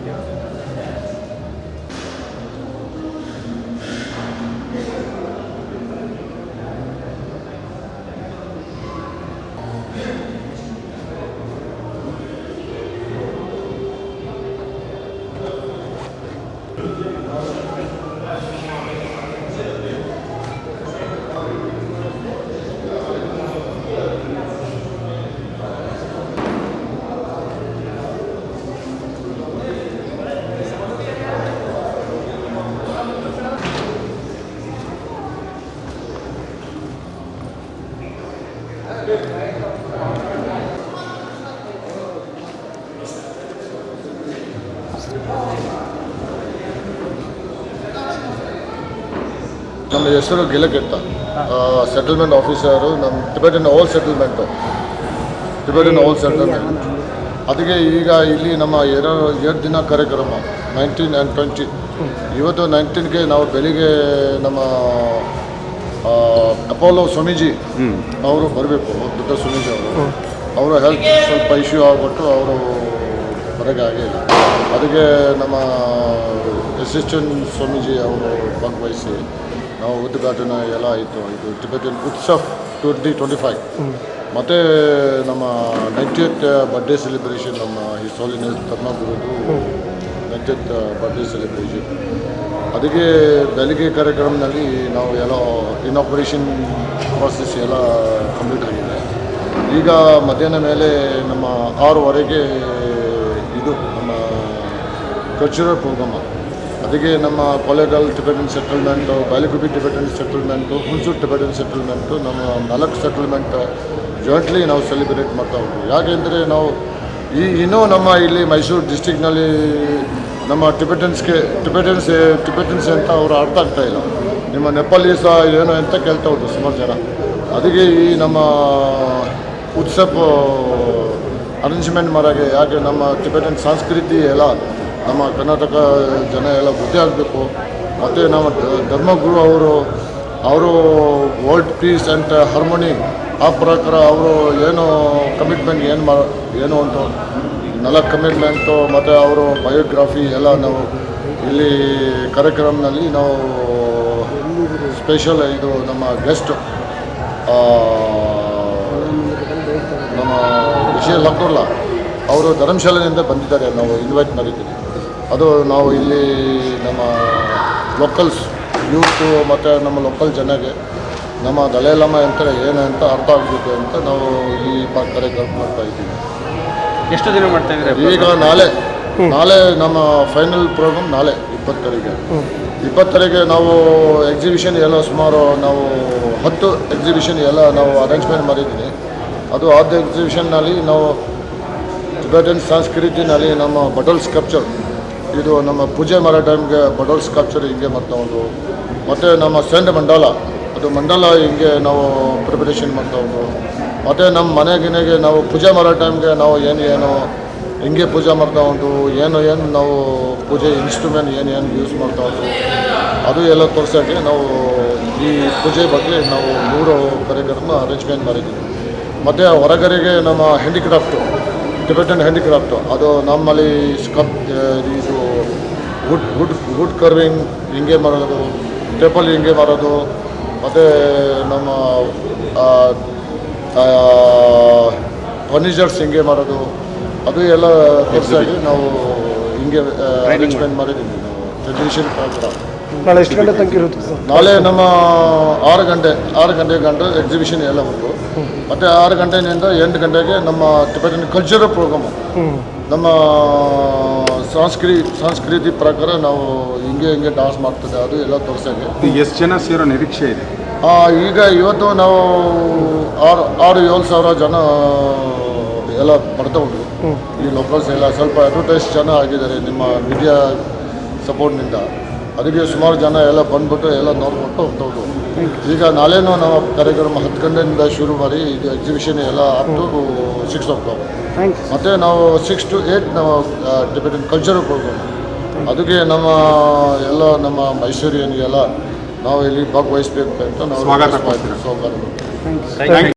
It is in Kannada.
ನಮ್ಮ ಹೆಸರು ಗಿಲಕೆತ್ತ ಸೆಟಲ್ಮೆಂಟ್ ಆಫೀಸರು ನಮ್ಮ ಟಿಬೆಟನ್ ಓಲ್ಡ್ ಸೆಟಲ್ಮೆಂಟ್ ಅದಕ್ಕೆ ಈಗ ಇಲ್ಲಿ ನಮ್ಮ ಎರಡು ದಿನ ಕಾರ್ಯಕ್ರಮ 19 and 20. ಇವತ್ತು 19ಗೆ ನಾವು ಬೆಳಿಗ್ಗೆ ನಮ್ಮ ಅಪೋಲೋ ಸ್ವಾಮೀಜಿ ಅವರು ಬರಬೇಕು, ದೊಡ್ಡ ಸ್ವಾಮೀಜಿ ಅವರ ಹೆಲ್ತ್ ಸ್ವಲ್ಪ ಇಶ್ಯೂ ಆಗಿಬಿಟ್ಟು ಅವರು ಹೊರಗೆ ಆಗಿಲ್ಲ. ಅದಕ್ಕೆ ನಮ್ಮ ಅಸಿಸ್ಟೆಂಟ್ ಸ್ವಾಮೀಜಿ ಅವರು ಭಾಗವಹಿಸಿ ನಾವು ಉದ್ಘಾಟನೆ ಎಲ್ಲ ಆಯಿತು. ಇದು ಟಿಬೆಟನ್ ಉತ್ಸವ್ 2025 ಮತ್ತು ನಮ್ಮ 90th ಬರ್ಡೇ ಸೆಲೆಬ್ರೇಷನ್, ನಮ್ಮ ಈ ಹೋಲಿನೆಸ್ ಧರ್ಮಗುರುದು 90th ಬರ್ಡೇ ಸೆಲೆಬ್ರೇಷನ್. ಅದಕ್ಕೆ ಬೆಳಿಗ್ಗೆ ಕಾರ್ಯಕ್ರಮದಲ್ಲಿ ನಾವು ಎಲ್ಲ ಇನಾಪರೇಷನ್ ಪ್ರಾಸೆಸ್ ಎಲ್ಲ ಕಂಪ್ಲೀಟ್ ಆಗಿದೆ. ಈಗ ಮಧ್ಯಾಹ್ನ ಮೇಲೆ ನಮ್ಮ 6:15 ಇದು ನಮ್ಮ ಕಲ್ಚರಲ್ ಪ್ರೋಗ್ರಾಮ್. ಅದಕ್ಕೆ ನಮ್ಮ Kollegal Tibetan settlement, Bylakuppe Tibetan settlement, Hunsur Tibetan settlement, ನಮ್ಮ 4 ಸೆಟಲ್ಮೆಂಟ್ ಜಾಯಿಂಟ್ಲಿ ನಾವು ಸೆಲೆಬ್ರೇಟ್ ಮಾಡ್ತಾ ಹೋಗ್ತೀವಿ. ಯಾಕೆಂದರೆ ನಾವು ಇನ್ನೂ ನಮ್ಮ ಇಲ್ಲಿ ಮೈಸೂರು ಡಿಸ್ಟಿಕ್ನಲ್ಲಿ ನಮ್ಮ ಟಿಬೆಟನ್ಸ್ ಅಂತ ಅವರು ಅರ್ಥ ಆಗ್ತಾಯಿಲ್ಲ. ನಿಮ್ಮ ನೆಪಾಲೀಸ ಏನು ಅಂತ ಕೇಳ್ತಾ ಹೋದ್ರು ಸುಮಾರು ಜನ. ಅದಕ್ಕೆ ಈ ನಮ್ಮ ಉತ್ಸವ ಅರೇಂಜ್ಮೆಂಟ್ ಮಾಡೋಕ್ಕೆ, ಯಾಕೆ ನಮ್ಮ ಟಿಬೆಟನ್ ಸಂಸ್ಕೃತಿ ಎಲ್ಲ ನಮ್ಮ ಕರ್ನಾಟಕ ಜನ ಎಲ್ಲ ಬುದ್ಧಿ ಆಗಬೇಕು. ಮತ್ತು ನಮ್ಮ ಧರ್ಮಗುರು ಅವರು ವರ್ಲ್ಡ್ ಪೀಸ್ ಆ್ಯಂಡ್ ಹಾರ್ಮೋನಿ ಆ ಪ್ರಕಾರ ಅವರು ಏನು ಕಮಿಟ್ಮೆಂಟ್ ಏನು ಉಂಟು 4 ಕಮಿಟ್ಮೆಂಟು ಮತ್ತು ಅವರು ಬಯೋಗ್ರಫಿ ಎಲ್ಲ ನಾವು ಇಲ್ಲಿ ಕಾರ್ಯಕ್ರಮದಲ್ಲಿ ನಾವು ಸ್ಪೆಷಲ್ ಇದು ನಮ್ಮ ಗೆಸ್ಟ್ ನಮ್ಮ ವಿಷಯ ಲಕ್ನೋಲ್ಲ ಅವರು ಧರ್ಮಶಾಲೆಯಿಂದ ಬಂದಿದ್ದಾರೆ, ನಾವು ಇನ್ವೈಟ್ ಮಾಡಿದ್ದೀವಿ. ಅದು ನಾವು ಇಲ್ಲಿ ನಮ್ಮ ಲೋಕಲ್ಸ್ ಯೂತು ಮತ್ತು ನಮ್ಮ ಲೋಕಲ್ ಜನಗೆ ನಮ್ಮ ದಲೈಲಾಮ ಅಂತಾರೆ ಏನಂತ ಅರ್ಥ ಆಗಬೇಕು ಅಂತ ನಾವು ಈ ಕಾರ್ಯಕ್ರಮ ಮಾಡ್ತಾ ಇದ್ದೀವಿ. ಎಷ್ಟು ದಿನ ಮಾಡ್ತಾ ಇದ್ದೀರಿ? ಈಗ ನಾಳೆ ನಮ್ಮ ಫೈನಲ್ ಪ್ರೋಗ್ರಾಮ್ ನಾಳೆ 20 ನಾವು ಎಕ್ಸಿಬಿಷನ್ ಎಲ್ಲ ಸುಮಾರು ನಾವು 10 ಎಕ್ಸಿಬಿಷನ್ ಎಲ್ಲ ನಾವು ಅರೇಂಜ್ಮೆಂಟ್ ಮಾಡಿದ್ದೀನಿ. ಅದು 10 ಎಕ್ಸಿಬಿಷನ್ನಲ್ಲಿ ನಾವು ಟಿಬೆಟನ್ ಸಂಸ್ಕೃತಿನಲ್ಲಿ ನಮ್ಮ ಬಟಲ್ ಸ್ಕಲ್ಪ್ಚರ್, ಇದು ನಮ್ಮ ಪೂಜೆ ಮಾಡೋ ಟೈಮ್ಗೆ ಬಟಲ್ ಸ್ಕಲ್ಪ್ಚರ್ ಹಿಂಗೆ ಮಾಡ್ತಾ ಉಂಟು. ಮತ್ತು ನಮ್ಮ ಸೆಂಡ್ ಮಂಡಲ, ಅದು ಮಂಡಲ ಹಿಂಗೆ ನಾವು ಪ್ರಿಪರೇಷನ್ ಮಾಡ್ತಾ ಉಂಟು. ಮತ್ತು ನಮ್ಮ ಮನೆಗೆ ನಾವು ಪೂಜೆ ಮಾಡೋ ಟೈಮ್ಗೆ ನಾವು ಏನು ಹಿಂಗೆ ಪೂಜೆ ಮಾಡ್ತಾ ಉಂಟು, ಏನು ನಾವು ಪೂಜೆ ಇನ್ಸ್ಟ್ರೂಮೆಂಟ್ ಏನು ಯೂಸ್ ಮಾಡ್ತಾ ಉಂಟು ಅದು ಎಲ್ಲ ತೋರ್ಸೋಕ್ಕೆ ನಾವು ಈ ಪೂಜೆ ಬಗ್ಗೆ ನಾವು 3 ಕಾರ್ಯಕ್ರಮ ಅರೇಂಜ್ಮೆಂಟ್ ಮಾಡಿದ್ದೀವಿ. ಮತ್ತು ಹೊರಗಡೆಗೆ ನಮ್ಮ ಹ್ಯಾಂಡಿಕ್ರಾಫ್ಟು, ಟಿಬೆಟನ್ ಹ್ಯಾಂಡಿಕ್ರಾಫ್ಟು, ಅದು ನಮ್ಮಲ್ಲಿ ಇದು ವುಡ್ ಕರ್ವಿಂಗ್ ಹಿಂಗೆ ಮಾಡೋದು, ಟೇಬಲ್ ಹಿಂಗೆ ಮಾಡೋದು, ಮತ್ತು ನಮ್ಮ ಫರ್ನಿಚರ್ಸ್ ಹಿಂಗೆ ಮಾಡೋದು, ಅದು ಎಲ್ಲ ತೋರಿಸಾಗಿ ನಾವು ಹಿಂಗೆ ಅರೇಂಜ್ಮೆಂಟ್ ಮಾಡಿದ್ದೀವಿ. ನಾವು ಟ್ರೆಡಿಷನ್ ಪ್ರೋಗ್ರಾಮ್ ನಾಳೆ ಎಷ್ಟು ಗಂಟೆ ತನಕ ಇರುತ್ತೆ ಸರ್? ನಾಳೆ ನಮ್ಮ 6 ಗಂಟೆ ಗಂಟೆ ಎಕ್ಸಿಬಿಷನ್ ಎಲ್ಲ ಉಂಟು. ಮತ್ತು 6 ಗಂಟೆಯಿಂದ 8 ಗಂಟೆಗೆ ನಮ್ಮ ಟಿಬೆಟನ್ ಕಲ್ಚರಲ್ ಪ್ರೋಗ್ರಾಮು, ನಮ್ಮ ಸಂಸ್ಕೃತಿ ಪ್ರಕಾರ ನಾವು ಹಿಂಗೆ ಡಾನ್ಸ್ ಮಾಡ್ತದೆ, ಅದು ಎಲ್ಲ ತೋರ್ಸೋಕ್ಕೆ. ಎಷ್ಟು ಜನ ಸೇರೋ ನಿರೀಕ್ಷೆ ಇದೆ? ಈಗ ಇವತ್ತು ನಾವು 6-7 ಸಾವಿರ ಜನ ಎಲ್ಲ ಬರ್ತಾ ಉಂಟು. ಈ ಲೋಕಲ್ಸ್ ಎಲ್ಲ ಸ್ವಲ್ಪ ಅಡ್ವರ್ಟೈಸ್ ಜನ ಆಗಿದ್ದಾರೆ ನಿಮ್ಮ ಮೀಡಿಯಾ ಸಪೋರ್ಟ್ನಿಂದ. ಅದಕ್ಕೆ ಸುಮಾರು ಜನ ಎಲ್ಲ ಬಂದ್ಬಿಟ್ಟು ಎಲ್ಲ ನೋಡ್ಬಿಟ್ಟು ಹೋಗ್ತವ್ರು. ಈಗ ನಾಳೆನೂ ನಾವು ಕಾರ್ಯಕ್ರಮ 10 ಗಂಟೆಯಿಂದ ಶುರು ಮಾಡಿ ಇದು ಎಕ್ಸಿಬಿಷನ್ ಎಲ್ಲ ಅಪ್ ಟು 6 o'clock. ಮತ್ತು ನಾವು 6 to 8 ನಾವು ಟಿಬೆಟನ್ ಕಲ್ಚರಲ್ ಪ್ರೋಗ್ರಾಮ್. ಅದಕ್ಕೆ ನಮ್ಮ ಮೈಸೂರಿಯನಿಗೆಲ್ಲ ನಾವು ಇಲ್ಲಿ ಭಾಗವಹಿಸಬೇಕು ಅಂತ ನಾವು ಸ್ವಾಗತ.